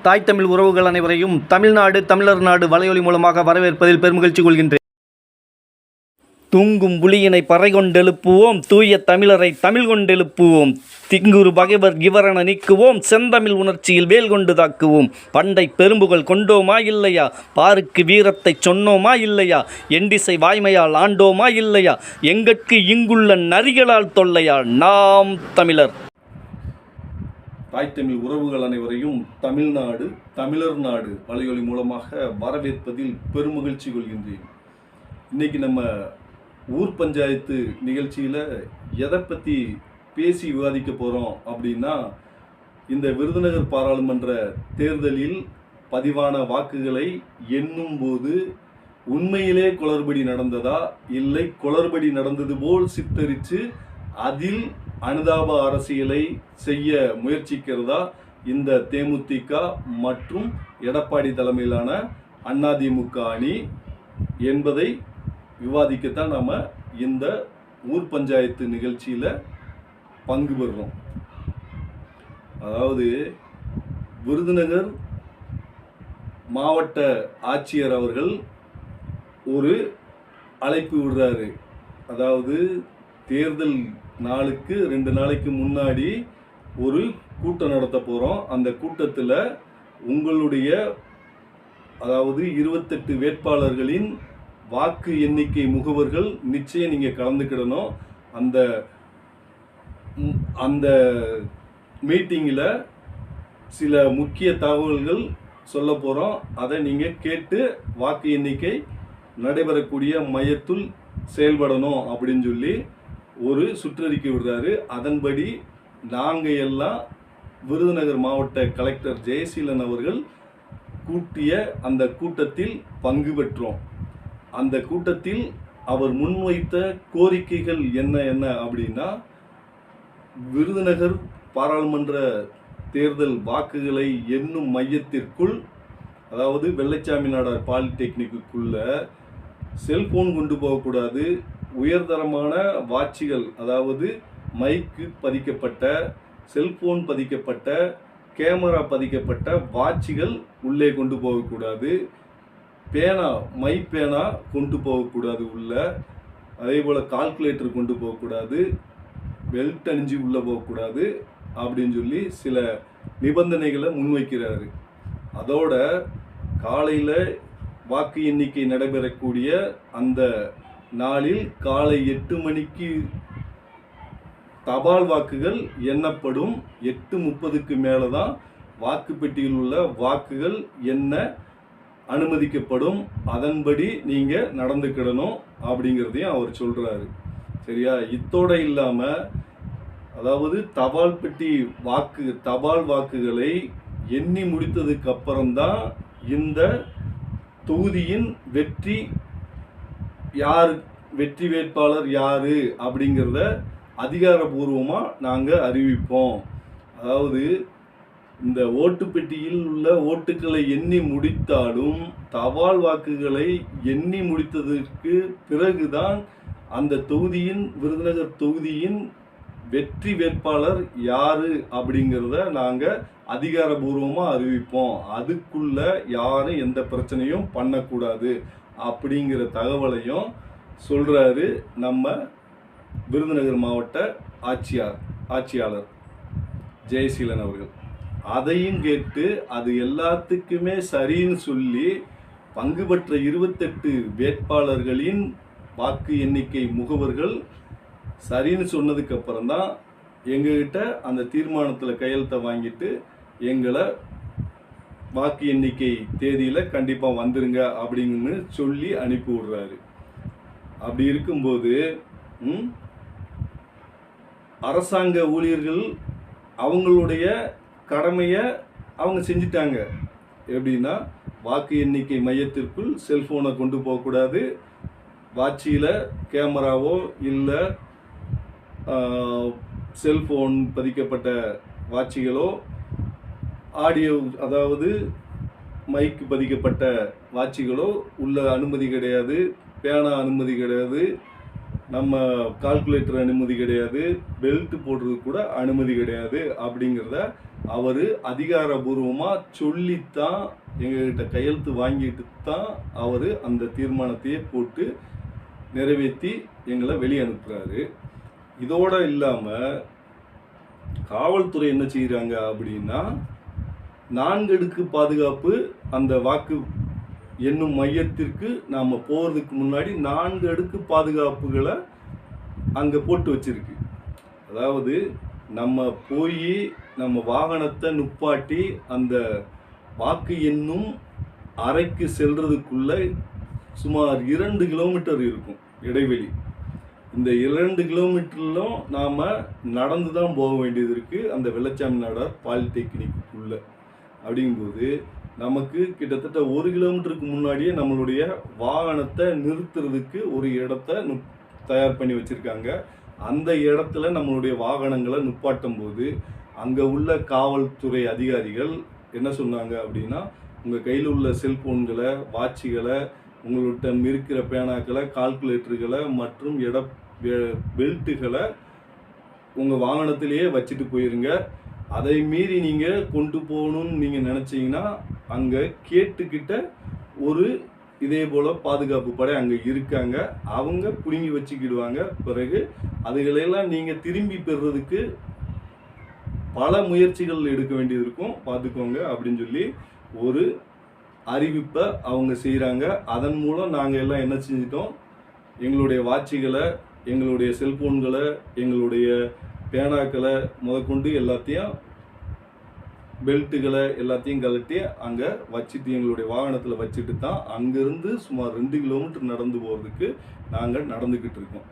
தாய் தமிழ் உறவுகள் அனைவரையும் தமிழ்நாடு தமிழர் நாடு வலையொலி மூலமாக வரவேற்பதில் பெருமகிழ்ச்சி கொள்கின்றேன். தூங்கும் புலியினை பறை கொண்டெழுப்புவோம், தூய தமிழரை தமிழ் கொண்டெழுப்புவோம், திங்குரு பகைவர் கிவரென நீக்குவோம், செந்தமிழ் உணர்ச்சியில் வேல் கொண்டு தாக்குவோம். பண்டை பெரும்புகள் கொண்டோமா இல்லையா, பாருக்கு வீரத்தை சொன்னோமா இல்லையா, எண்டிசை வாய்மையால் ஆண்டோமா இல்லையா, எங்கட்கு இங்குள்ள நரிகளால் தொல்லையா, நாம் தமிழர். தாய் தமிழ் உறவுகள் அனைவரையும் தமிழ்நாடு தமிழர் நாடு வலையொலி மூலமாக வரவேற்பதில் பெருமகிழ்ச்சி கொள்கின்றேன். இன்னைக்கு நம்ம ஊர் பஞ்சாயத்து நிகழ்ச்சியில் எதை பற்றி பேசி விவாதிக்க போகிறோம் அப்படின்னா, இந்த விருதுநகர் பாராளுமன்ற தேர்தலில் பதிவான வாக்குகளை எண்ணும் போது உண்மையிலே குளறுபடி நடந்ததா, இல்லை குளறுபடி நடந்தது போல் சித்தரித்து அதில் அனுதாப அரசியலை செய்ய முயற்சிக்கிறதா இந்த தேமுதிக மற்றும் எடப்பாடி தலைமையிலான அதிமுக அணி என்பதை விவாதிக்கத்தான் நாம் இந்த ஊர் பஞ்சாயத்து நிகழ்ச்சியில் பங்கு பெறுறோம். அதாவது விருதுநகர் மாவட்ட ஆட்சியர் அவர்கள் ஒரு அழைப்பு விடுறாரு. அதாவது தேர்தல் நாளுக்கு 2 நாளைக்கு முன்னாடி ஒரு கூட்டம் நடத்த போகிறோம். அந்த கூட்டத்தில் உங்களுடைய அதாவது 28 வேட்பாளர்களின் வாக்கு எண்ணிக்கை முகவர்கள் நிச்சயம் நீங்கள் கலந்துக்கிடணும். அந்த மீட்டிங்கில் சில முக்கிய தகவல்கள் சொல்ல போகிறோம். அதை நீங்கள் கேட்டு வாக்கு எண்ணிக்கை நடைபெறக்கூடிய மையத்துள் செயல்படணும் அப்படின்னு சொல்லி ஒரு சுற்றறிக்கை விடுறாரு. அதன்படி நாங்கள் எல்லாம் விருதுநகர் மாவட்ட கலெக்டர் ஜெயசீலன் அவர்கள் கூட்டிய அந்த கூட்டத்தில் பங்கு பெற்றோம். அந்த கூட்டத்தில் அவர் முன்வைத்த கோரிக்கைகள் என்ன அப்படின்னா, விருதுநகர் பாராளுமன்ற தேர்தல் வாக்குகளை எண்ணும் மையத்திற்குள், அதாவது வெள்ளைச்சாமி நாடார் பாலிடெக்னிக்குள்ள செல்போன் கொண்டு போகக்கூடாது, உயர்தரமான வாட்சிகள், அதாவது மைக்கு பதிக்கப்பட்ட, செல்போன் பதிக்கப்பட்ட, கேமரா பதிக்கப்பட்ட வாட்சிகள் உள்ளே கொண்டு போகக்கூடாது, பேனா மை பேனா கொண்டு போகக்கூடாது உள்ள, அதே போல் கால்குலேட்டர் கொண்டு போகக்கூடாது, பெல்ட் அணிஞ்சு உள்ளே போகக்கூடாது அப்படின்னு சொல்லி சில நிபந்தனைகளை முன்வைக்கிறாரு. அதோட காலையில் வாக்கு எண்ணிக்கை நடைபெறக்கூடிய அந்த நாளில் காலை 8 மணிக்கு தபால் வாக்குகள் எண்ணப்படும். 8:30க்கு மேலே தான் வாக்குப்பெட்டியில் உள்ள வாக்குகள் எண்ண அனுமதிக்கப்படும். அதன்படி நீங்கள் நடந்துக்கிடணும் அப்படிங்கிறதையும் அவர் சொல்கிறாரு. சரியா? இத்தோடு இல்லாமல், அதாவது தபால் வாக்குகளை எண்ணி முடித்ததுக்கு அப்புறம்தான் இந்த தொகுதியின் வெற்றி வேட்பாளர் யாரு அப்படிங்கிறத அதிகாரபூர்வமாக நாங்கள் அறிவிப்போம். அதாவது இந்த ஓட்டுப்பெட்டியில் உள்ள ஓட்டுக்களை எண்ணி முடித்தாலும் தபால் வாக்குகளை எண்ணி முடித்ததற்கு பிறகுதான் அந்த தொகுதியின், விருதுநகர் தொகுதியின் வெற்றி வேட்பாளர் யாரு அப்படிங்கிறத நாங்கள் அதிகாரபூர்வமாக அறிவிப்போம். அதுக்குள்ள யாரும் எந்த பிரச்சனையும் பண்ணக்கூடாது அப்படிங்கிற தகவலையும் சொல்கிறாரு நம்ம விருதுநகர் மாவட்ட ஆட்சியாளர் ஜெயசீலன் அவர்கள். அதையும் கேட்டு அது எல்லாத்துக்குமே சரின்னு சொல்லி பங்கு பெற்ற 28 வேட்பாளர்களின் வாக்கு எண்ணிக்கை முகவர்கள் சரின்னு சொன்னதுக்கு அப்புறம்தான் எங்ககிட்ட அந்த தீர்மானத்தில் கையெழுத்தை வாங்கிட்டு எங்களை வாக்கு எண்ணிக்கை தேதியில் கண்டிப்பாக வந்துருங்க அப்படின்னு சொல்லி அனுப்பி விடுறாரு. அப்படி இருக்கும்போது அரசாங்க ஊழியர்கள் அவங்களுடைய கடமையை அவங்க செஞ்சிட்டாங்க. எப்படின்னா, வாக்கு எண்ணிக்கை மையத்திற்குள் செல்ஃபோனை கொண்டு போகக்கூடாது, வாட்சியில் கேமராவோ இல்லை செல்ஃபோன் பதிக்கப்பட்ட வாட்சிகளோ, ஆடியோ அதாவது மைக்கு பதிக்கப்பட்ட வாட்சிகளோ உள்ள அனுமதி கிடையாது, பேனா அனுமதி கிடையாது, நம்ம கால்குலேட்டர் அனுமதி கிடையாது, பெல்ட் போடுறது கூட அனுமதி கிடையாது அப்படிங்கிறத அவர் அதிகாரபூர்வமாக சொல்லித்தான் எங்ககிட்ட கையெழுத்து வாங்கிட்டு தான் அவர் அந்த தீர்மானத்தையே போட்டு நிறைவேற்றி எங்களை வெளியே அனுப்புகிறாரு. இதோட இல்லாமல் காவல்துறை என்ன செய்கிறாங்க அப்படின்னா, 4 அடுக்கு பாதுகாப்பு அந்த வாக்கு எண்ணும் மையத்திற்கு நாம் போகிறதுக்கு முன்னாடி 4 அடுக்கு பாதுகாப்புகளை அங்கே போட்டு வச்சிருக்கு. அதாவது நம்ம போய் நம்ம வாகனத்தை நிப்பாட்டி அந்த வாக்கு எண்ணும் அறைக்கு செல்றதுக்குள்ள சுமார் 2 கிலோமீட்டர் இருக்கும் இடைவெளி. இந்த 2 கிலோமீட்டர்லும் நாம் நடந்து தான் போக வேண்டியது இருக்குது அந்த வெள்ளச்சாமி நாடார் பாலிடெக்னிக்குள்ள. அப்படிங்கும்போது நமக்கு கிட்டத்தட்ட 1 கிலோமீட்டருக்கு முன்னாடியே நம்மளுடைய வாகனத்தை நிறுத்துறதுக்கு ஒரு இடத்த தயார் பண்ணி வச்சுருக்காங்க. அந்த இடத்துல நம்மளுடைய வாகனங்களை நிப்பாட்டும் போது அங்கே உள்ள காவல்துறை அதிகாரிகள் என்ன சொன்னாங்க அப்படின்னா, உங்கள் கையில் உள்ள செல்ஃபோன்களை, வாட்சுகளை, உங்கள்கிட்ட இருக்கிற பேனாக்களை, கால்குலேட்டர்களை மற்றும் பெல்ட்டுகளை உங்கள் வாகனத்திலேயே வச்சுட்டு போயிருங்க. அதை மீறி நீங்கள் கொண்டு போகணும்னு நீங்கள் நினச்சிங்கன்னா அங்கே கேட்டுக்கிட்ட ஒரு இதே போல் பாதுகாப்பு படை அங்கே இருக்காங்க. அவங்க பிடுங்கி வச்சுக்கிடுவாங்க. பிறகு அதுகளெல்லாம் நீங்கள் திரும்பி பெறுறதுக்கு பல முயற்சிகள் எடுக்க வேண்டியது இருக்கும், பார்த்துக்கோங்க அப்படின்னு சொல்லி ஒரு அறிவிப்பை அவங்க செய்கிறாங்க. அதன் மூலம் நாங்கள் எல்லாம் என்ன செஞ்சிட்டோம், எங்களுடைய வாட்சுகளை, எங்களுடைய செல்ஃபோன்களை, எங்களுடைய பேனாக்களை முதற்கொண்டு எல்லாத்தையும், பெல்ட்டுகளை எல்லாத்தையும் கழட்டி அங்கே வச்சுட்டு எங்களுடைய வாகனத்தில் வச்சுட்டு தான் அங்கேருந்து சுமார் 2 கிலோமீட்டர் நடந்து போகிறதுக்கு நாங்கள் நடந்துக்கிட்டு இருக்கோம்.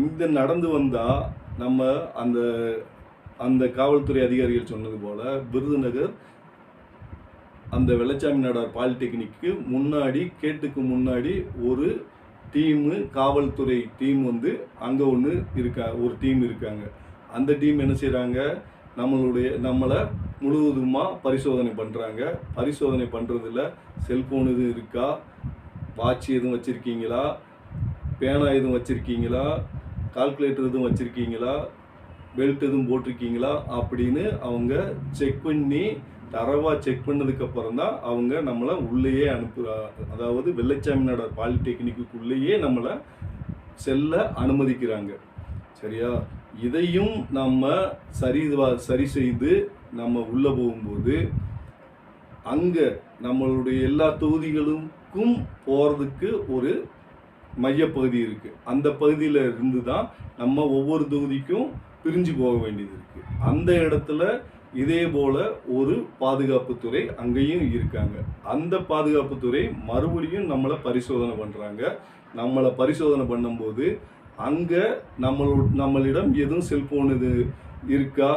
இந்த நடந்து வந்தால் நம்ம அந்த அந்த காவல்துறை அதிகாரிகள் சொன்னது போல் விருதுநகர் அந்த வெள்ளச்சாமி நாடார் பாலிடெக்னிக்கு முன்னாடி கேட்டுக்கு முன்னாடி ஒரு டீமு, காவல்துறை டீம் வந்து அங்கே ஒரு டீம் இருக்காங்க. அந்த டீம் என்ன செய்கிறாங்க, நம்மளை முழுவதுமாக பரிசோதனை பண்ணுறாங்க. பரிசோதனை பண்ணுறதுல செல்ஃபோன் எதுவும் இருக்கா, வாட்ச் எதுவும் வச்சுருக்கீங்களா, பேனா எதுவும் வச்சுருக்கீங்களா, கால்குலேட்டர் எதுவும் வச்சுருக்கீங்களா, பெல்ட் எதுவும் போட்டிருக்கீங்களா அப்படின்னு அவங்க செக் பண்ணி தரவாக செக் பண்ணதுக்கப்புறம் தான் அவங்க நம்மளை உள்ளேயே அதாவது வெள்ளச்சாமி நாடார் பாலிடெக்னிக்குள்ளேயே நம்மளை செல்ல அனுமதிக்கிறாங்க. சரியா? இதையும் நம்ம சரி செய்து நம்ம உள்ளே போகும்போது அங்கே நம்மளுடைய எல்லா தொகுதிகளுக்கும் போகிறதுக்கு ஒரு மையப்பகுதி இருக்குது. அந்த பகுதியில் இருந்து தான் நம்ம ஒவ்வொரு தொகுதிக்கும் பிரிஞ்சு போக வேண்டியது இருக்குது. அந்த இடத்துல இதே போல ஒரு பாதுகாப்புத்துறை அங்கேயும் இருக்காங்க. அந்த பாதுகாப்புத்துறை மறுபடியும் நம்மளை பரிசோதனை பண்ணுறாங்க. நம்மளை பரிசோதனை பண்ணும்போது அங்கே நம்மளிடம் எதுவும் செல்ஃபோன் இது இருக்கா,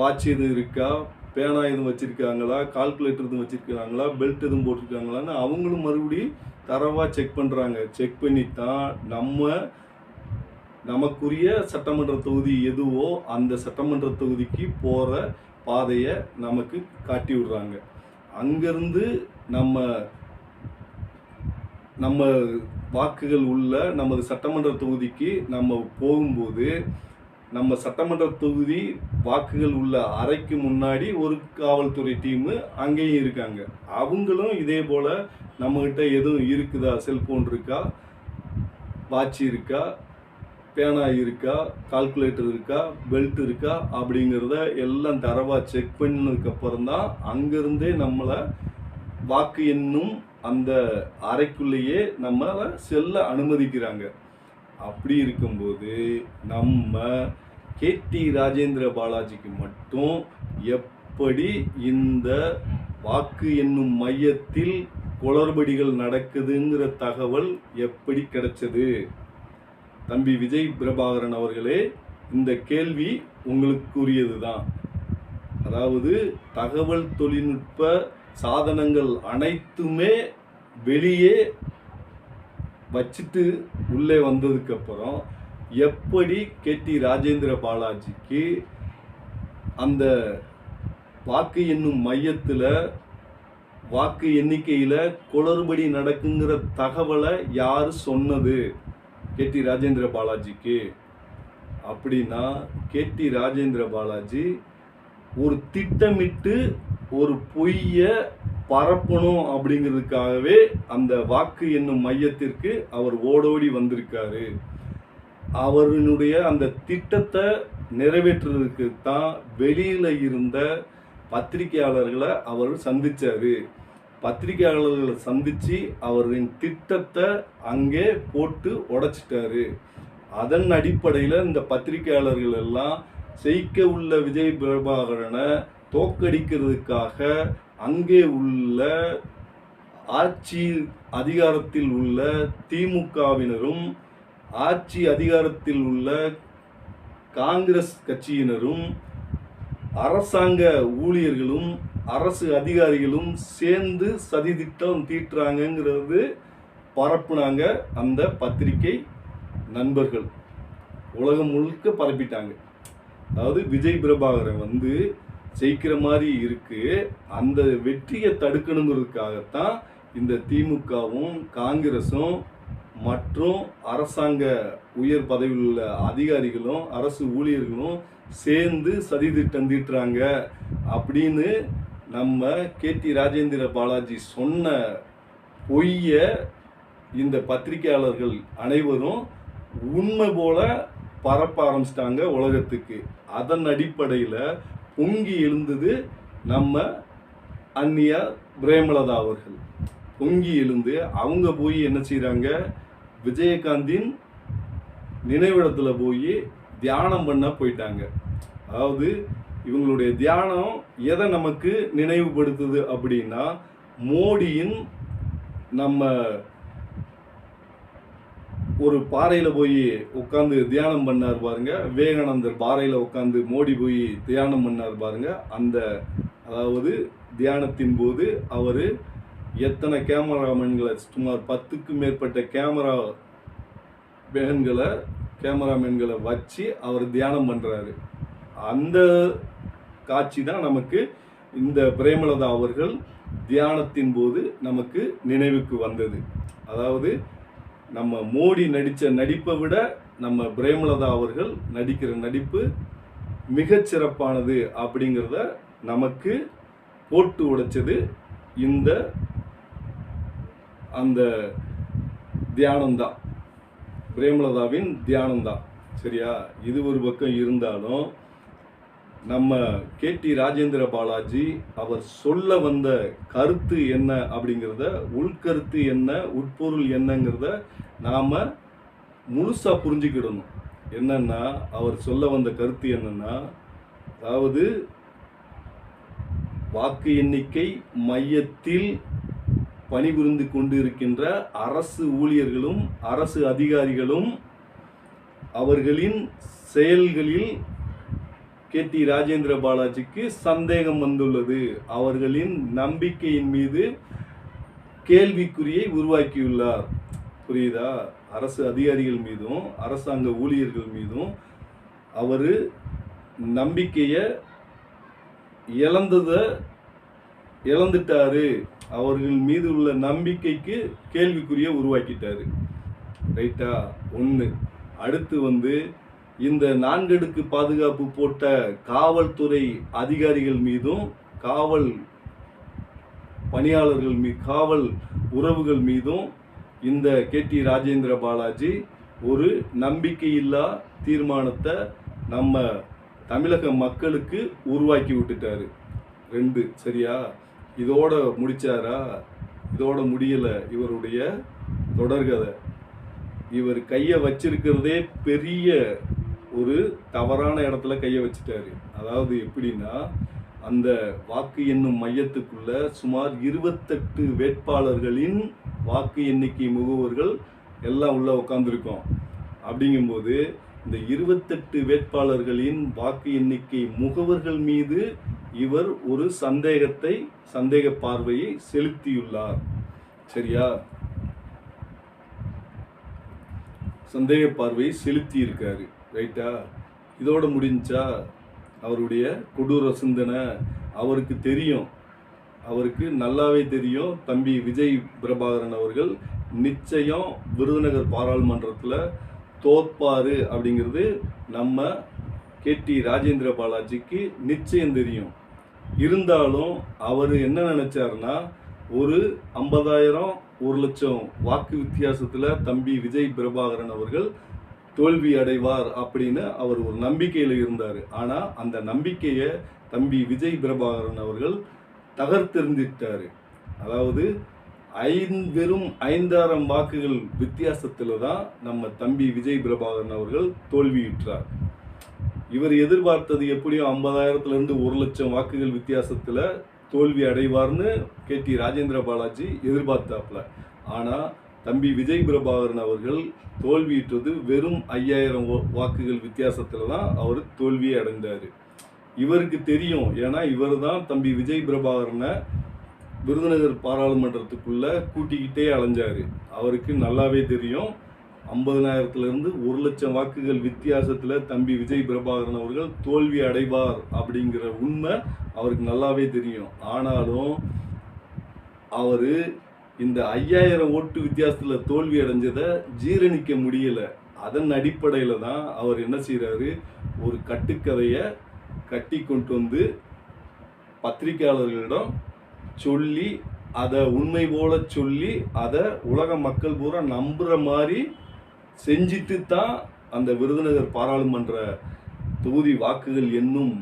வாட்ச் எதுவும் இருக்கா, பேனா எதுவும் வச்சுருக்காங்களா, கால்குலேட்டர் எதுவும் வச்சுருக்காங்களா, பெல்ட் எதுவும் போட்டிருக்காங்களான்னு அவங்களும் மறுபடியும் தரவாக செக் பண்ணுறாங்க. செக் பண்ணித்தான் நமக்குரிய சட்டமன்ற தொகுதி எதுவோ அந்த சட்டமன்ற தொகுதிக்கு போகிற பாதையை நமக்கு காட்டி விடுறாங்க. அங்கேருந்து நம்ம வாக்குகள் உள்ள நமது சட்டமன்ற தொகுதிக்கு நம்ம போகும்போது நம்ம சட்டமன்ற தொகுதி வாக்குகள் உள்ள அறைக்கு முன்னாடி ஒரு காவல்துறை டீமு அங்கேயும் இருக்காங்க. அவங்களும் இதே போல் நம்மக்கிட்ட எதுவும் இருக்குதா, செல்ஃபோன் இருக்கா, வாட்ச் இருக்கா, பேனா இருக்கா, கால்குலேட்டர் இருக்கா, பெல்ட் இருக்கா அப்படிங்கிறத எல்லாம் தரவாக செக் பண்ணதுக்கப்புறம் தான் அங்கேருந்தே நம்மளை வாக்கு எண்ணும் அந்த அறைக்குள்ளேயே நம்மளை செல்ல அனுமதிக்கிறாங்க. அப்படி இருக்கும்போது நம்ம கேடி ராஜேந்திர பாலாஜிக்கு மட்டும் எப்படி இந்த வாக்கு எண்ணும் மையத்தில் குளறுபடிகள் நடக்குதுங்கிற தகவல் எப்படி கிடைச்சது? தம்பி விஜய் பிரபாகரன் அவர்களே, இந்த கேள்வி உங்களுக்குரியது தான். அதாவது தகவல் தொழில்நுட்ப சாதனங்கள் அனைத்துமே வெளியே வச்சுட்டு உள்ளே வந்ததுக்கப்புறம் எப்படி கேடி ராஜேந்திர பாலாஜிக்கு அந்த வாக்கு எண்ணும் மையத்தில் வாக்கு எண்ணிக்கையில் குளறுபடி நடக்குங்கிற தகவலை யார் சொன்னது கேடி ராஜேந்திர பாலாஜிக்கு? அப்படின்னா கேடி ராஜேந்திர பாலாஜி ஒரு திட்டமிட்டு ஒரு பொய்ய பரப்பணும் அப்படிங்கிறதுக்காகவே அந்த வாக்கு என்னும் மையத்திற்கு அவர் ஓடோடி வந்திருக்காரு. அவருடைய அந்த திட்டத்தை நிறைவேற்றுறதுக்கு தான் வெளியில இருந்த பத்திரிகையாளர்களை அவர் சந்திச்சாரு. பத்திரிகையாளர்களை சந்திச்சு அவரின் திட்டத்தை அங்கே போட்டு உடைச்சிட்டாரு. அதன் அடிப்படையில் இந்த பத்திரிகையாளர்கள் எல்லாம் செய்க உள்ள விஜய் பிரபாகரனை தோற்கடிக்கிறதுக்காக அங்கே உள்ள ஆட்சி அதிகாரத்தில் உள்ள திமுகவினரும் ஆட்சி அதிகாரத்தில் உள்ள காங்கிரஸ் கட்சியினரும் அரசாங்க ஊழியர்களும் அரசு அதிகாரிகளும் சேர்ந்து சதித்திட்டம் தீட்டுறாங்கிறது பரப்புனாங்க. அந்த பத்திரிகை நண்பர்கள் உலகம் முழுக்க பரப்பிட்டாங்க. அதாவது விஜய் பிரபாகரன் ஜெயிக்கிற மாதிரி இருக்கு, அந்த வெற்றியை தடுக்கணுங்கிறதுக்காகத்தான் இந்த திமுகவும் காங்கிரஸும் மற்றும் அரசாங்க உயர் பதவியில் உள்ள அதிகாரிகளும் அரசு ஊழியர்களும் சேர்ந்து சதி திட்டம் தீட்டுறாங்க அப்படின்னு நம்ம கேடி ராஜேந்திர பாலாஜி சொன்ன பொய்ய இந்த பத்திரிகையாளர்கள் அனைவரும் உண்மை போல பரப்ப ஆரம்பிச்சிட்டாங்க உலகத்துக்கு. அதன் அடிப்படையில் பொங்கி எழுந்தது நம்ம அன்னியா பிரேமலதா அவர்கள். பொங்கி எழுந்து அவங்க போய் என்ன செய்கிறாங்க, விஜயகாந்தின் நினைவிடத்தில் போய் தியானம் பண்ண போயிட்டாங்க. அதாவது இவங்களுடைய தியானம் எதை நமக்கு நினைவுபடுத்துது அப்படின்னா, மோடியின் நம்ம ஒரு பாறையில் போய் உட்காந்து தியானம் பண்ணார் பாருங்க, விவேகானந்தர் பாறையில் உட்காந்து மோடி போய் தியானம் பண்ணார் பாருங்க. அந்த அதாவது தியானத்தின் போது அவர் எத்தனை கேமராமேன்களை, சுமார் 10க்கும் மேற்பட்ட கேமராமேன்களை வச்சு அவர் தியானம் பண்ணுறாரு. அந்த காட்சி தான் நமக்கு இந்த பிரேமலதா அவர்கள் தியானத்தின் போது நமக்கு நினைவுக்கு வந்தது. அதாவது நம்ம மோடி நடித்த நடிப்பை விட நம்ம பிரேமலதா அவர்கள் நடிக்கிற நடிப்பு மிகச்சிறப்பானது அப்படிங்கிறத நமக்கு போட்டு உடைச்சது இந்த அந்த தியானம்தான், பிரேமலதாவின் தியானம்தான். சரியா? இது ஒரு பக்கம் இருந்தாலும் நம்ம கேடி ராஜேந்திர பாலாஜி அவர் சொல்ல வந்த கருத்து என்ன அப்படிங்கிறத, உள்கருத்து என்ன, உட்பொருள் என்னங்கிறத நாம் முழுசாக புரிஞ்சுக்கிடணும். என்னன்னா, அவர் சொல்ல வந்த கருத்து என்னன்னா, அதாவது வாக்கு எண்ணிக்கை மையத்தில் பணிபுரிந்து கொண்டு இருக்கின்ற அரசு ஊழியர்களும் அரசு அதிகாரிகளும் அவர்களின் செயல்களில் கேடி ராஜேந்திர பாலாஜிக்கு சந்தேகம் வந்துள்ளது. அவர்களின் நம்பிக்கையின் மீது கேள்விக்குறியை உருவாக்கியுள்ளார். புரியுதா? அரசு அதிகாரிகள் மீதும் அரசாங்க ஊழியர்கள் மீதும் அவர் நம்பிக்கையை இழந்துட்டாரு. அவர்கள் மீது உள்ள நம்பிக்கைக்கு கேள்விக்குறியை உருவாக்கிட்டாரு. ரைட்டா? ஒன்று. அடுத்து இந்த 4 அடுக்கு பாதுகாப்பு போட்ட காவல்துறை அதிகாரிகள் மீதும் காவல் பணியாளர்கள் காவல் உறவுகள் மீதும் இந்த கேடி ராஜேந்திர பாலாஜி ஒரு நம்பிக்கையில்லா தீர்மானத்தை நம்ம தமிழக மக்களுக்கு உருவாக்கி விட்டுட்டாரு. 2. சரியா? இதோட முடிச்சாரா? இதோட முடியல இவருடைய தொடர்கதை. இவர் கையை வச்சிருக்கிறதே பெரிய ஒரு தவறான இடத்துல கையை வச்சுட்டாரு. அதாவது எப்படின்னா, அந்த வாக்கு எண்ணும் மையத்துக்குள்ள சுமார் 28 வேட்பாளர்களின் வாக்கு எண்ணிக்கை முகவர்கள் எல்லாம் உள்ள உட்காந்துருக்கோம். அப்படிங்கும்போது இந்த 28 வேட்பாளர்களின் வாக்கு எண்ணிக்கை முகவர்கள் மீது இவர் ஒரு சந்தேக பார்வையை செலுத்தியுள்ளார். சரியா? சந்தேக பார்வையை செலுத்தி இருக்காரு. ரைட்டா? இதோட முடிஞ்சா? அவருடைய கொடூர சிந்தனை அவருக்கு தெரியும். அவருக்கு நல்லாவே தெரியும். தம்பி விஜய் பிரபாகரன் அவர்கள் நிச்சயம் விருதுநகர் பாராளுமன்றத்தில் தோற்பாரு அப்படிங்கிறது நம்ம கேடி ராஜேந்திர பாலாஜிக்கு நிச்சயம் தெரியும். இருந்தாலும் அவர் என்ன நினைச்சாருன்னா, ஒரு 50,000 1,00,000 வாக்கு வித்தியாசத்தில் தம்பி விஜய் பிரபாகரன் அவர்கள் தோல்வி அடைவார் அப்படின்னு அவர் ஒரு நம்பிக்கையில் இருந்தார். ஆனால் அந்த நம்பிக்கையை தம்பி விஜய் பிரபாகரன் அவர்கள் தகர்த்தெறிஞ்சிட்டாரு. அதாவது வெறும் 5,000 வாக்குகள் வித்தியாசத்தில் தான் நம்ம தம்பி விஜய் பிரபாகரன் அவர்கள் தோல்வியுற்றார். இவர் எதிர்பார்த்தது எப்படியும் 50,000 1,00,000 வாக்குகள் வித்தியாசத்தில் தோல்வி அடைவார்னு கேடி ராஜேந்திர பாலாஜி எதிர்பார்த்தாப்புல. ஆனால் தம்பி விஜய் பிரபாகரன் அவர்கள் தோல்வியுற்றது வெறும் 5,000 வாக்குகள் வித்தியாசத்தில் தான் அவர் தோல்வியை அடைந்தார். இவருக்கு தெரியும். ஏன்னா இவர் தான் தம்பி விஜய் பிரபாகரனை விருதுநகர் பாராளுமன்றத்துக்குள்ள கூட்டிக்கிட்டே அலைஞ்சாரு. அவருக்கு நல்லாவே தெரியும் 50,000 1,00,000 வாக்குகள் வித்தியாசத்தில் தம்பி விஜய் பிரபாகரன் அவர்கள் தோல்வி அடைவார் அப்படிங்கிற உண்மை அவருக்கு நல்லாவே தெரியும். ஆனாலும் அவர் இந்த 5,000 ஓட்டு வித்தியாசத்தில் தோல்வி அடைஞ்சதை ஜீரணிக்க முடியல. அதன் அடிப்படையில் தான் அவர் என்ன செய்கிறாரு, ஒரு கட்டுக்கதையை கட்டி கொண்டு வந்து பத்திரிகையாளர்களிடம் சொல்லி, அதை உண்மை போல சொல்லி, அதை உலக மக்கள் பூரா நம்புகிற மாதிரி செஞ்சிட்டு தான் அந்த விருதுநகர் பாராளுமன்ற தொகுதி வாக்குகள் என்னும்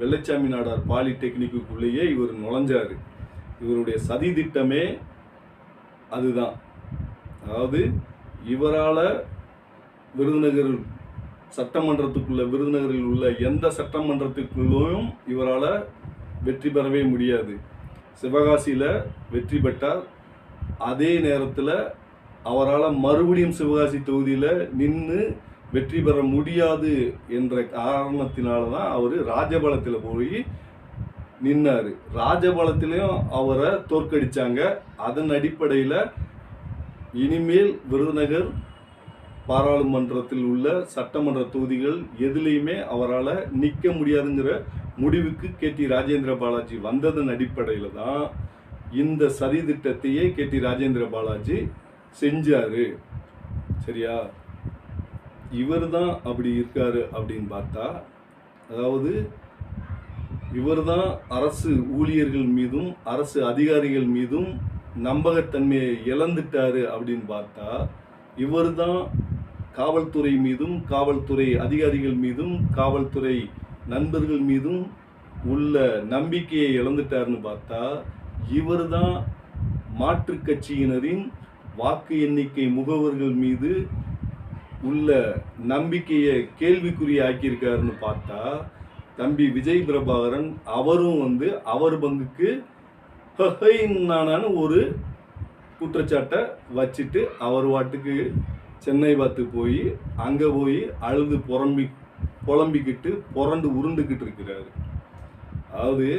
வெள்ளச்சாமி நாடார் பாலிடெக்னிக்குள்ளேயே இவர் நுழைஞ்சாரு. இவருடைய சதி திட்டமே அதுதான். அதாவது இவரால் விருதுநகர் சட்டமன்றத்துக்குள்ள, விருதுநகரில் உள்ள எந்த சட்டமன்றத்துக்குள்ளும் இவரால் வெற்றி பெறவே முடியாது. சிவகாசியில் வெற்றி பெற்றார். அதே நேரத்தில் அவரால் மறுபடியும் சிவகாசி தொகுதியில் நின்று வெற்றி பெற முடியாது என்ற காரணத்தினால தான் அவர் ராஜபாளத்தில் போய் நின்னார். ராஜபாளத்திலையும் அவரை தோற்கடிச்சாங்க. அதன் அடிப்படையில் இனிமேல் விருதுநகர் பாராளுமன்றத்தில் உள்ள சட்டமன்ற தொகுதிகள் எதுலேயுமே அவரால் நிற்க முடியாதுங்கிற முடிவுக்கு கேடி ராஜேந்திர பாலாஜி வந்ததன் அடிப்படையில் தான் இந்த சதி திட்டத்தையே கேடி ராஜேந்திர பாலாஜி செஞ்சாரு. சரியா? இவர் தான் அப்படி இருக்காரு அப்படின்னு பார்த்தா, அதாவது இவர் தான் அரசு ஊழியர்கள் மீதும் அரசு அதிகாரிகள் மீதும் நம்பகத்தன்மையை இழந்துட்டாரு அப்படின்னு பார்த்தா, இவர் தான் காவல்துறை மீதும் காவல்துறை அதிகாரிகள் மீதும் காவல்துறை நண்பர்கள் மீதும் உள்ள நம்பிக்கையை இழந்துட்டாருன்னு பார்த்தா, இவர் தான் மாற்றுக் கட்சியினரின் வாக்கு எண்ணிக்கை முகவர்கள் மீது உள்ள நம்பிக்கையை கேள்விக்குறியாக்கியிருக்காருன்னு பார்த்தா, தம்பி விஜய் பிரபாகரன் அவரும் அவர் பங்குக்கு ஒரு குற்றச்சாட்டை வச்சுட்டு அவர் வாட்டுக்கு சென்னை பார்த்து போய் அங்கே போய் அழுது புலம்பிக்கிட்டு புரண்டு உருண்டுக்கிட்டு இருக்கிறாரு. அதாவது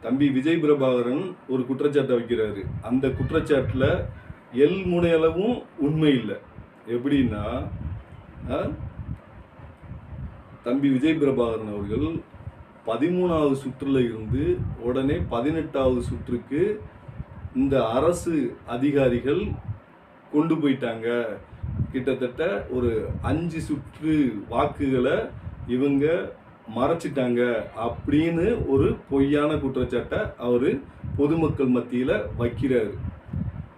தம்பி விஜய் பிரபாகரன் ஒரு குற்றச்சாட்டை வைக்கிறாரு. அந்த குற்றச்சாட்டில் முனையளவும் உண்மை இல்லை. எப்படின்னா, தம்பி விஜய் பிரபாகரன் அவர்கள் 13வது சுற்றுல இருந்து உடனே 18வது சுற்றுக்கு இந்த அரசு அதிகாரிகள் கொண்டு போயிட்டாங்க. கிட்டத்தட்ட ஒரு 5 சுற்று வாக்குகளை இவங்க மறைச்சிட்டாங்க அப்படின்னு ஒரு பொய்யான குற்றச்சாட்டை அவர் பொதுமக்கள் மத்தியில் வைக்கிறாரு.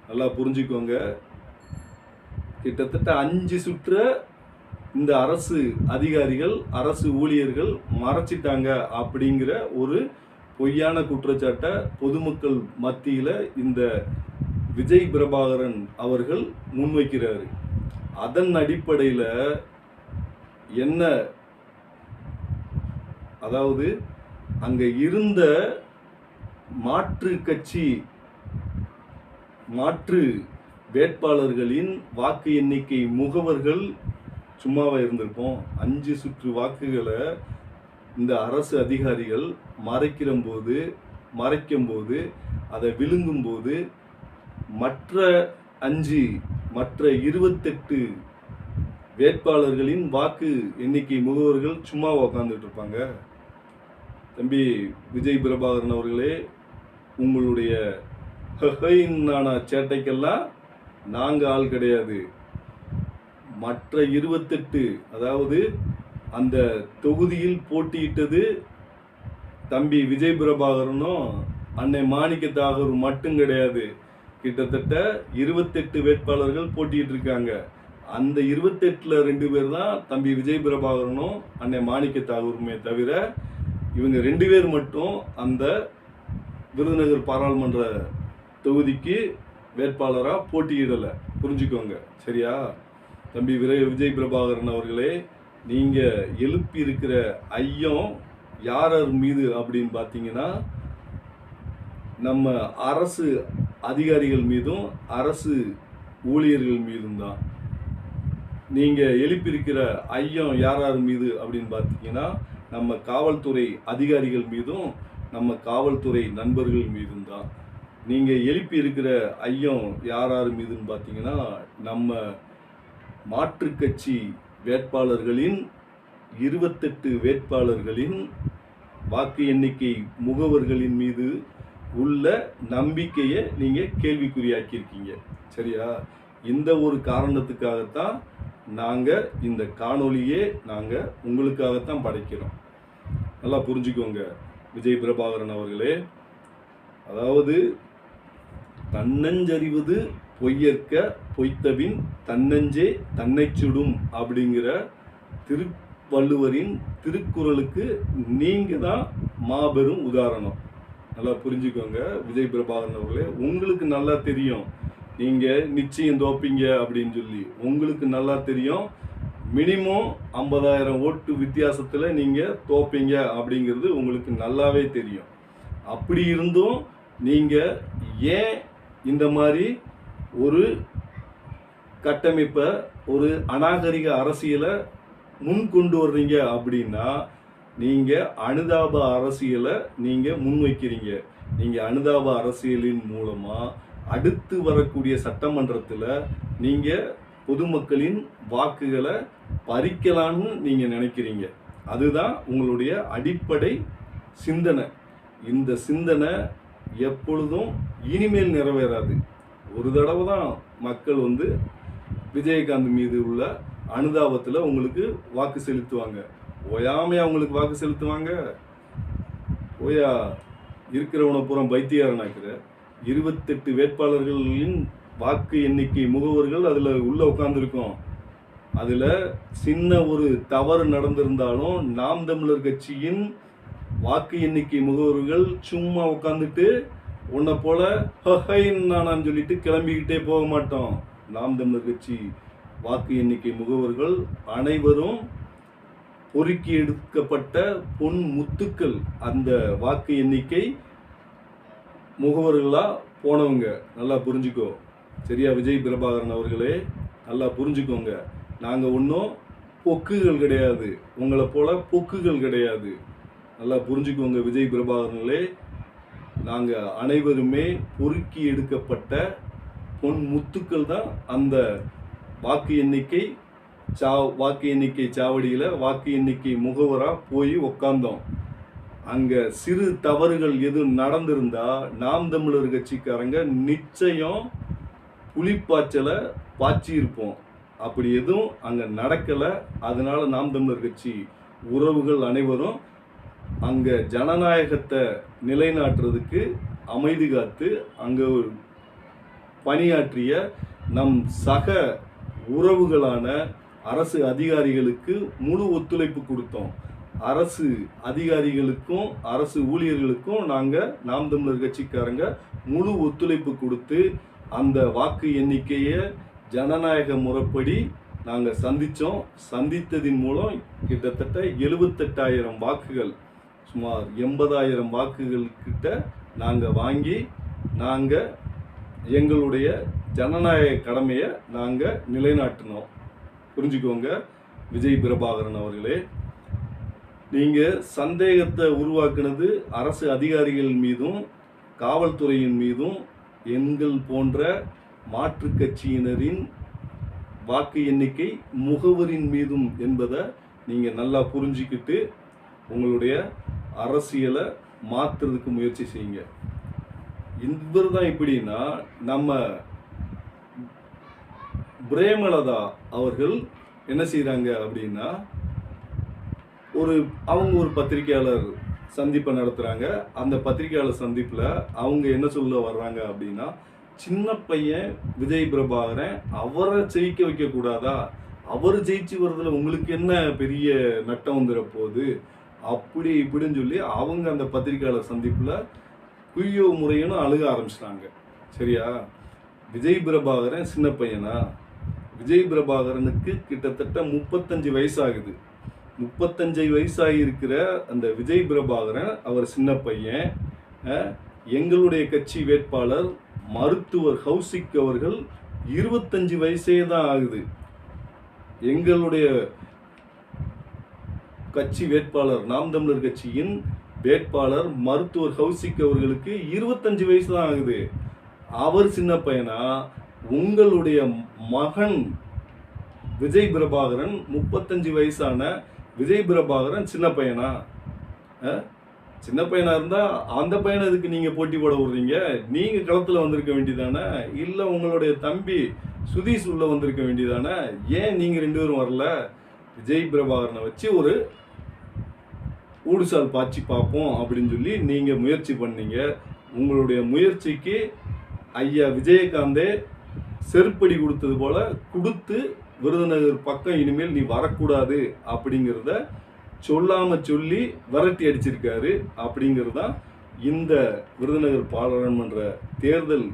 நல்லா புரிஞ்சுக்கோங்க. கிட்டத்தட்ட 5 சுற்று இந்த அரசு அதிகாரிகள் அரசு ஊழியர்கள் மறைச்சிட்டாங்க அப்படிங்கிற ஒரு பொய்யான குற்றச்சாட்டை பொதுமக்கள் மத்தியில் இந்த விஜய் பிரபாகரன் அவர்கள் முன்வைக்கிறாரு. அதன் அடிப்படையில் என்ன, அதாவது அங்கே இருந்த மாற்று வேட்பாளர்களின் வாக்கு எண்ணிக்கை முகவர்கள் சும்மாவா இருந்திருப்போம். 5 சுற்று வாக்குகளை இந்த அரசு அதிகாரிகள் மறைக்கும் போது அதை விழுங்கும்போது மற்ற 28 வேட்பாளர்களின் வாக்கு எண்ணிக்கை முகவர்கள் சும்மா உக்காந்துட்டு இருப்பாங்க. தம்பி விஜய் பிரபாகரன் அவர்களே, உங்களுடைய சேட்டைக்கெல்லாம் நாங்கள் ஆள் கிடையாது. மற்ற 28, அதாவது அந்த தொகுதியில் போட்டியிட்டது தம்பி விஜய் பிரபாகரனும் அன்னை மாணிக்க தாகூர் மட்டும் கிடையாது. கிட்டத்தட்ட 28 வேட்பாளர்கள் போட்டிட்டு இருக்காங்க. அந்த 28ல 2 பேர் தான் தம்பி விஜய் பிரபாகரனும் அன்னை மாணிக்க தாகூருமே தவிர இவங்க 2 பேர் மட்டும் அந்த விருதுநகர் பாராளுமன்ற தொகுதிக்கு வேட்பாளராக போட்டியிடலை. புரிஞ்சுக்கோங்க சரியா? தம்பி விஜய் பிரபாகரன் அவர்களே, நீங்க எழுப்பி இருக்கிற ஐயம் யார் மீது அப்படின்னு பார்த்தீங்கன்னா, நம்ம அரசு அதிகாரிகள் மீதும் அரசு ஊழியர்கள் மீதும் தான். நீங்க எழுப்பியிருக்கிற ஐயம் யார் மீது அப்படின்னு பார்த்தீங்கன்னா, நம்ம காவல்துறை அதிகாரிகள் மீதும் நம்ம காவல்துறை நண்பர்கள் மீதும் தான். நீங்க எழுப்பி இருக்கிற ஐயம் யார் மீதுன்னு பார்த்தீங்கன்னா, நம்ம மாற்றுக் கட்சி வேட்பாளர்களின் 28 வேட்பாளர்களின் வாக்கு எண்ணிக்கை முகவர்களின் மீது உள்ள நம்பிக்கையை நீங்க கேள்விக்குறியாக்கியிருக்கீங்க சரியா? இந்த ஒரு காரணத்துக்காகத்தான் நாங்க இந்த காணொளியே நாங்க உங்களுக்காகத்தான் படைக்கிறோம். நல்லா புரிஞ்சுக்கோங்க விஜய் பிரபாகரன் அவர்களே. அதாவது தன்னஞ்சறிவது பொய்யற்க பொய்த்தபின் தன்னஞ்சே தன்னை சுடும் அப்படிங்கிற திருவள்ளுவரின் திருக்குறளுக்கு நீங்க தான் மாபெரும் உதாரணம். நல்லா புரிஞ்சுக்கோங்க விஜய் பிரபாகரன் அவர்களே. உங்களுக்கு நல்லா தெரியும் நீங்க நிச்சயம் தோப்பீங்க அப்படின்னு சொல்லி. உங்களுக்கு நல்லா தெரியும் மினிமம் 50,000 ஓட்டு வித்தியாசத்துல நீங்க தோப்பீங்க அப்படிங்கிறது உங்களுக்கு நல்லாவே தெரியும். அப்படி இருந்தும் நீங்க ஏன் இந்த மாதிரி ஒரு கட்டமைப்பை, ஒரு அநாகரிக அரசியலை முன் கொண்டு வர்றீங்க அப்படின்னா, நீங்க அனுதாப அரசியலை நீங்க முன்வைக்கிறீங்க. நீங்க அனுதாப அரசியலின் மூலமா அடுத்து வரக்கூடிய சட்டமன்றத்தில் நீங்க பொதுமக்களின் வாக்குகளை பறிக்கலான்னு நீங்க நினைக்கிறீங்க. அதுதான் உங்களுடைய அடிப்படை சிந்தனை. இந்த சிந்தனை எப்பொழுதும் இனிமேல் நிறைவேறாது. ஒரு தடவை தான் மக்கள் விஜயகாந்த் மீது உள்ள அனுதாபத்தில் உங்களுக்கு வாக்கு செலுத்துவாங்க. ஓயாமையா உங்களுக்கு வாக்கு செலுத்துவாங்க. ஓயா இருக்கிறவனை பூரா பைத்தியாரனாக்குற 28 வேட்பாளர்களின் வாக்கு எண்ணிக்கை முகவர்கள் அதில் உள்ள உட்கார்ந்துருக்கோம். அதில் சின்ன ஒரு தவறு நடந்திருந்தாலும் நாம் தமிழர் கட்சியின் வாக்கு எண்ணிக்கை முகவர்கள் சும்மா உட்காந்துட்டு உன்னை போல நானான்னு சொல்லிட்டு கிளம்பிக்கிட்டே போக மாட்டோம். நாம் தமிழர் கட்சி வாக்கு எண்ணிக்கை முகவர்கள் அனைவரும் பொறுக்கி எடுக்கப்பட்ட பொன் முத்துக்கள். அந்த வாக்கு எண்ணிக்கை முகவர்களா போனவங்க. நல்லா புரிஞ்சுக்கோ சரியா விஜய் பிரபாகரன் அவர்களே? நல்லா புரிஞ்சுக்கோங்க. நாங்கள் ஒன்றும் பொக்குகள் கிடையாது, உங்களை போல பொக்குகள் கிடையாது. நல்லா புரிஞ்சுக்கோங்க விஜய் பிரபாகரன்களே. நாங்கள் அனைவருமே பொறுக்கி எடுக்கப்பட்ட பொன் முத்துக்கள் தான் அந்த வாக்கு எண்ணிக்கை சாவடியில் வாக்கு எண்ணிக்கை முகவராக போய் உக்காந்தோம். அங்கே சிறு தவறுகள் எதுவும் நடந்திருந்தா நாம் தமிழர் கட்சிக்காரங்க நிச்சயம் புலிப்பாய்ச்சலை பாய்ச்சி இருப்போம். அப்படி எதுவும் அங்கே நடக்கலை. அதனால நாம் தமிழர் கட்சி உறவுகள் அனைவரும் அங்கே ஜனநாயகத்தை நிலைநாட்டுறதுக்கு அமைதி காத்து அங்கே பணியாற்றிய நம் சக உறவுகளான அரசு அதிகாரிகளுக்கு முழு ஒத்துழைப்பு கொடுத்தோம். அரசு அதிகாரிகளுக்கும் அரசு ஊழியர்களுக்கும் நாங்கள் நாம் தமிழர் கட்சிக்காரங்க முழு ஒத்துழைப்பு கொடுத்து அந்த வாக்கு எண்ணிக்கையை ஜனநாயக முறைப்படி நாங்கள் சந்தித்தோம். சந்தித்ததின் மூலம் கிட்டத்தட்ட 78,000 வாக்குகள், சுமார் 80,000 வாக்குகள் கிட்ட நாங்கள் வாங்கி நாங்கள் எங்களுடைய ஜனநாயக கடமையை நாங்கள் நிலைநாட்டினோம். புரிஞ்சுக்கோங்க விஜய் பிரபாகரன் அவர்களே. நீங்கள் சந்தேகத்தை உருவாக்குனது அரசு அதிகாரிகள் மீதும் காவல்துறையின் மீதும் எங்கள் போன்ற மாற்றுக் கட்சியினரின் வாக்கு எண்ணிக்கை முகவரின் மீதும் என்பதை நீங்கள் நல்லா புரிஞ்சுக்கிட்டு உங்களுடைய அரசியலை மாற்றுறதுக்கு முயற்சி செய்யுங்க. இவர் தான் எப்படின்னா, நம்ம பிரேமலதா அவர்கள் என்ன செய்கிறாங்க அப்படின்னா, அவங்க ஒரு பத்திரிகையாளர் சந்திப்பை நடத்துகிறாங்க. அந்த பத்திரிகையாளர் சந்திப்பில் அவங்க என்ன சொல்ல வர்றாங்க அப்படின்னா, சின்ன பையன் விஜய் பிரபாகரன் அவரை ஜெயிக்க வைக்கக்கூடாதா, அவர் ஜெயிச்சு வர்றதுல உங்களுக்கு என்ன பெரிய நட்டம் வந்துட போகுது அப்படி இப்படின்னு சொல்லி அவங்க அந்த பத்திரிகையாளர் சந்திப்பில் குய்யோ முறைன்னு அழுக ஆரம்பிச்சிட்டாங்க. சரியா? விஜய் பிரபாகரன் சின்ன பையனா? விஜய் பிரபாகரனுக்கு கிட்டத்தட்ட 35 வயசாகுது. 35 வயசாகி இருக்கிற அந்த விஜய் பிரபாகரன் அவர் சின்ன பையன். எங்களுடைய கட்சி வேட்பாளர் மருத்துவர் கௌசிக் அவர்கள் 25 வயசே தான் ஆகுது. எங்களுடைய கட்சி வேட்பாளர் நாம் தமிழர் கட்சியின் வேட்பாளர் மருத்துவர் கௌசிக் அவர்களுக்கு 25 வயசு தான் ஆகுது. அவர் சின்ன பையனா? உங்களுடைய மகன் விஜய் பிரபாகரன் 35 வயசான விஜய் பிரபாகரன் சின்ன பையனா? சின்ன பையனா இருந்தா அந்த பையனை இதுக்கு நீங்க போட்டி போட விடுறீங்க? நீங்க களத்துல வந்திருக்க வேண்டியதானே? இல்ல உங்களுடைய தம்பி சுதீஷ் உள்ள வந்திருக்க வேண்டியதானே? ஏன் நீங்க 2 பேரும் வரல? விஜய் பிரபாகரனை வச்சு ஒரு ஊடுசால் பாய்ச்சி பார்ப்போம் அப்படின்னு சொல்லி நீங்க முயற்சி பண்ணீங்க. உங்களுடைய முயற்சிக்கு ஐயா விஜயகாந்தே செருப்படி கொடுத்தது போல கொடுத்து விருதுநகர் பக்கம் இனிமேல் நீ வரக்கூடாது அப்படிங்கிறத சொல்லாம சொல்லி விரட்டி அடிச்சிருக்காரு. அப்படிங்கிறதான் இந்த விருதுநகர் பாராளுமன்ற தேர்தல்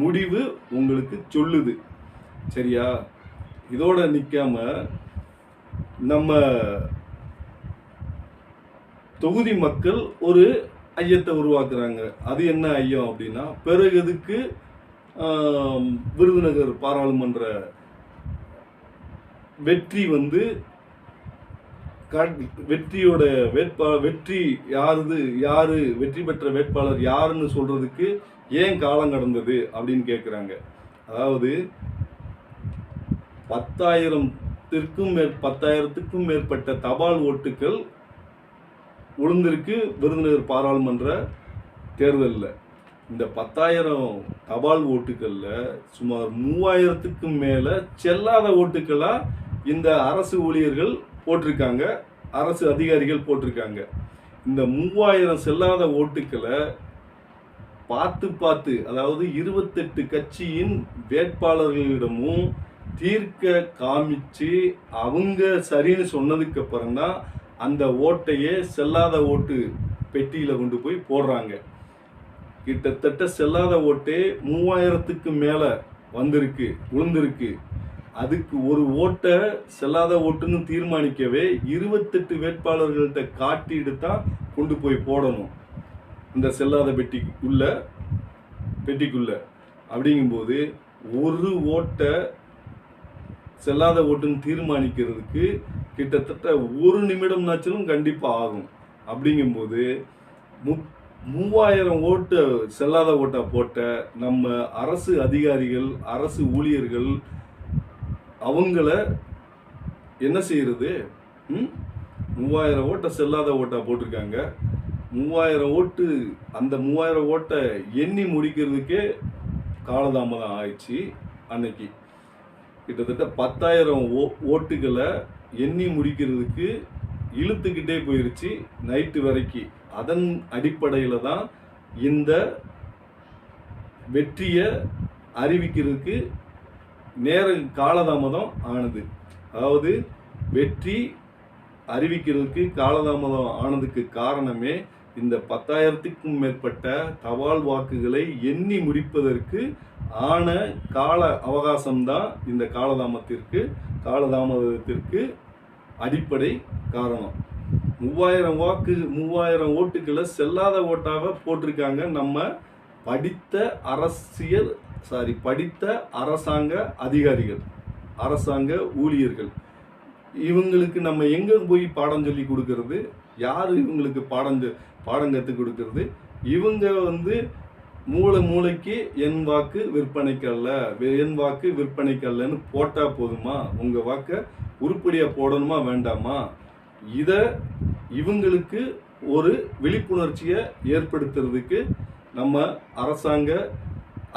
முடிவு உங்களுக்கு சொல்லுது. சரியா? இதோட நிற்காம நம்ம தொகுதி மக்கள் ஒரு ஐயத்தை உருவாக்குறாங்க. அது என்ன ஐயம் அப்படின்னா, பிறகு எதுக்கு விருதுநகர் பாராளுமன்ற வெற்றி வெற்றியோட வெற்றி யாரு வெற்றி பெற்ற வேட்பாளர் யாருன்னு சொல்றதுக்கு ஏன் காலம் கடந்தது அப்படின்னு கேட்குறாங்க. அதாவது 10,000க்கும் மேற்பட்ட தபால் ஓட்டுகள் விழுந்திருக்கு விருதுநகர் பாராளுமன்ற தேர்தலில். இந்த 10,000 தபால் ஓட்டுக்கள்ல சுமார் 3,000க்கும் மேல செல்லாத ஓட்டுக்களா இந்த அரசு ஊழியர்கள் போட்டிருக்காங்க, அரசு அதிகாரிகள் போட்டிருக்காங்க. இந்த 3,000 செல்லாத ஓட்டுக்களை பார்த்து அதாவது 28 கட்சியின் வேட்பாளர்களிடமும் தீர்க்க காமிச்சு அவங்க சரின்னு சொன்னதுக்கு அப்புறம் தான் அந்த ஓட்டையே செல்லாத ஓட்டு பெட்டியில கொண்டு போய் போடுறாங்க. கிட்டத்தட்ட செல்லாத ஓட்டே 3,000க்கு மேல விழுந்திருக்கு. அதுக்கு ஒரு ஓட்டை செல்லாத ஓட்டுன்னு தீர்மானிக்கவே 28 வேட்பாளர்கள்ட்ட காட்டிட்டு தான் கொண்டு போய் போடணும் இந்த செல்லாத பெட்டிக்குள்ள. அப்படிங்கும்போது ஒரு ஓட்டை செல்லாத ஓட்டுன்னு தீர்மானிக்கிறதுக்கு கிட்டத்தட்ட 1 நிமிடம்னாச்சும் கண்டிப்பா ஆகும். அப்படிங்கும்போது 3,000 ஓட்டு செல்லாத ஓட்டா போட்ட நம்ம அரசு அதிகாரிகள், அரசு ஊழியர்கள் அவங்கள என்ன செய்யறது? 3,000 ஓட்டை செல்லாத ஓட்டா போட்டிருக்காங்க. 3,000 ஓட்டு, அந்த 3,000 ஓட்டை எண்ணி முடிக்கிறதுக்கே காலதாமதம் ஆயிடுச்சு. அன்னைக்கு கிட்டத்தட்ட 10,000 ஓட்டுகளை எண்ணி முடிக்கிறதுக்கு இழுத்துக்கிட்டே போயிருச்சு நைட்டு வரைக்கும். அதன் அடிப்படையில் தான் இந்த வெற்றியை அறிவிக்கிறதுக்கு காலதாமதம் ஆனது. அதாவது வெற்றி அறிவிக்கிறதுக்கு காலதாமதம் ஆனதுக்கு காரணமே இந்த 10,000க்கும் மேற்பட்ட தபால் வாக்குகளை எண்ணி முடிப்பதற்கு ஆன கால அவகாசம்தான் இந்த காலதாமதத்திற்கு அடிப்படை காரணம். 3,000 ஓட்டுக்களை செல்லாத ஓட்டாக போட்டிருக்காங்க நம்ம படித்த அரசாங்க அதிகாரிகள், அரசாங்க ஊழியர்கள். இவங்களுக்கு நம்ம எங்க போய் பாடம் சொல்லி கொடுக்கறது? யாரு இவங்களுக்கு பாடம் கற்றுக் கொடுக்கறது? இவங்க மூளைக்கு என் வாக்கு விற்பனைக்கல்லன்னு போட்டா போதுமா? உங்க வாக்க உருப்படியா போடணுமா வேண்டாமா? இவங்களுக்கு ஒரு விழிப்புணர்ச்சியை ஏற்படுத்துறதுக்கு நம்ம அரசாங்க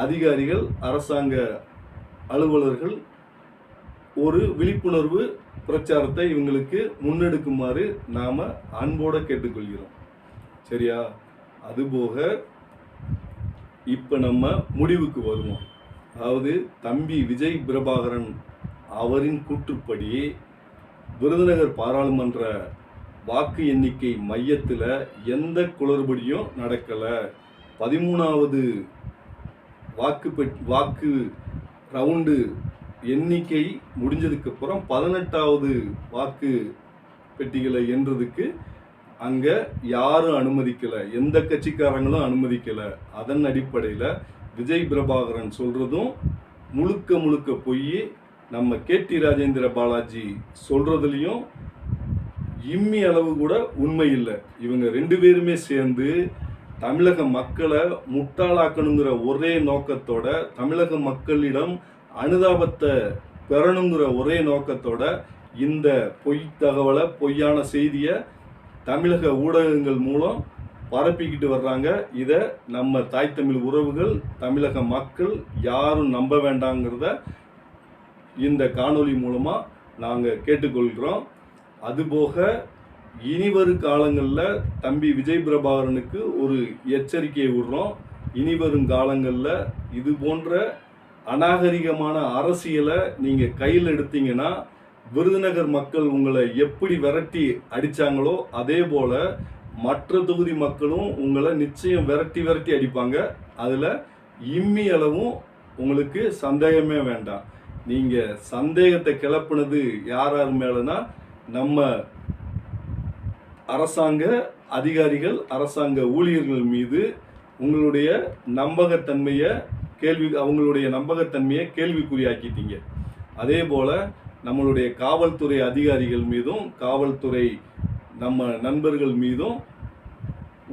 அதிகாரிகள், அரசாங்க அலுவலர்கள் ஒரு விழிப்புணர்வு பிரச்சாரத்தை இவங்களுக்கு முன்னெடுக்குமாறு நாம அன்போட கேட்டுக்கொள்கிறோம். சரியா? அதுபோக இப்ப நம்ம முடிவுக்கு வருவோம். அதாவது தம்பி விஜய் பிரபாகரன் அவரின் கூற்றுப்படி விருதுநகர் பாராளுமன்ற வாக்கு எண்ணிக்கை மையத்துல எந்த குளறுபடியும் நடக்கல. 13வது வாக்கு ரவுண்டு எண்ணிக்கை முடிஞ்சதுக்கு அப்புறம் 18வது வாக்கு பெட்டிகளை எண்றதுக்கு அங்க யாரும் அனுமதிக்கல, எந்த கட்சிக்காரங்களும் அனுமதிக்கல. அதன் அடிப்படையில விஜய் பிரபாகரன் சொல்றதும் முழுக்க முழுக்க பொய். நம்ம KT ராஜேந்திர பாலாஜி சொல்றதுலயும் இம்மி அளவு கூட உண்மை இல்லை. இவங்க 2 பேருமே சேர்ந்து தமிழக மக்களை முட்டாளாக்கணுங்கிற ஒரே நோக்கத்தோட, தமிழக மக்களிடம் அனுதாபத்தை பெறணுங்கிற ஒரே நோக்கத்தோட இந்த பொய் தகவலை, பொய்யான செய்தியை தமிழக ஊடகங்கள் மூலம் பரப்பிக்கிட்டு வர்றாங்க. இதை நம்ம தாய் தமிழ் உறவுகள், தமிழக மக்கள் யாரும் நம்ப வேண்டாங்கிறத இந்த காணொளி மூலமா நாங்கள் கேட்டுக்கொள்கிறோம். அதுபோக இனிவரும் காலங்களில் தம்பி விஜய் பிரபாகரனுக்கு ஒரு எச்சரிக்கையை விடுறோம். இனிவரும் காலங்களில் இது போன்ற அநாகரிகமான அரசியலை நீங்கள் கையில் எடுத்தீங்கன்னா விருதுநகர் மக்கள் உங்களை எப்படி விரட்டி அடித்தாங்களோ அதே போல் மற்ற தொகுதி மக்களும் உங்களை நிச்சயம் விரட்டி விரட்டி அடிப்பாங்க. அதில் இம்மி அளவும் உங்களுக்கு சந்தேகமே வேண்டாம். நீங்கள் சந்தேகத்தை கிளப்புனது யார் யார் மேலேனா நம்ம அரசாங்க அதிகாரிகள், அரசாங்க ஊழியர்கள் மீது உங்களுடைய நம்பகத்தன்மையை கேள்விக்குறியாக்கிட்டீங்க. அதே போல் நம்மளுடைய காவல்துறை அதிகாரிகள் மீதும், காவல்துறை நம்ம நண்பர்கள் மீதும்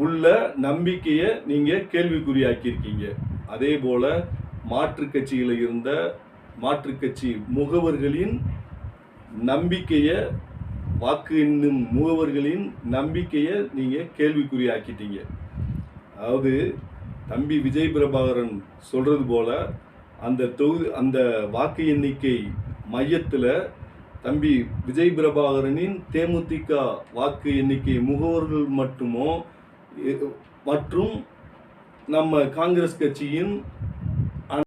உள்ள நம்பிக்கையை நீங்கள் கேள்விக்குறியாக்கியிருக்கீங்க. அதே போல் மாற்றுக் கட்சியில் இருந்த மாற்றுக் கட்சி முகவர்களின் நம்பிக்கையை, வாக்கு எண்ணும் முகவர்களின் நம்பிக்கையை நீங்கள் கேள்விக்குறியாக்கிட்டீங்க. அதாவது தம்பி விஜய் பிரபாகரன் சொல்றது போல அந்த வாக்கு எண்ணிக்கை மையத்தில் தம்பி விஜய் பிரபாகரனின் தேமுதிக வாக்கு எண்ணிக்கை முகவர்கள் மற்றும் நம்ம காங்கிரஸ் கட்சியின்